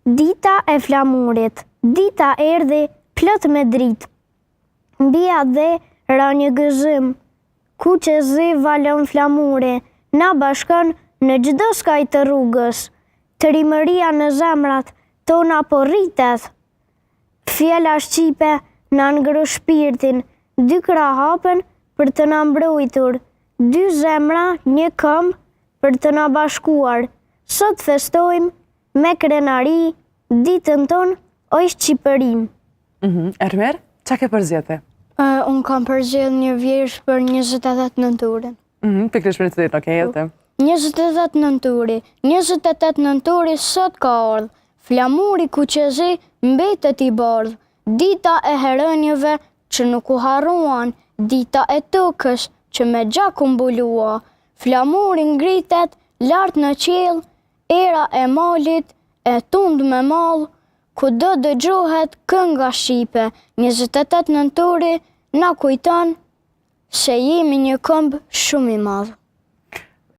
Dita e flamurit. Dita erdhi plot me dritë. Mbia dhe ra një gëzim, ku që zi valon flamuri, na bashkon në çdo skaj të rrugës. Trimëria në zemrat tona po rritet. Fjela shqipe na ngru shpirtin, dy krah hapen për të na mbrojtur, dy zemra, një këmbë për të na bashkuar. Sot festojmë me krenari ditën tonë oj Shqipërinë. Ermer, çka ke përzgjedhë? Unë kam përzgjedhë një vjersh për 28 nëntorin. Pikërisht për të okay, atë. 28 nënturi. 28 nënturi sot ka ardhur. Flamuri ku që zi mbetet i bardh. Dita e herënjëve që nuk u harruan, dita e tokës që me gjak u mbulua. Flamuri ngritet lart në qiell, era e malit e tund me mall, kudo dëgjohet kënga shqipe. 28 nënturi na kujton se jemi një këmbë shumë i madh.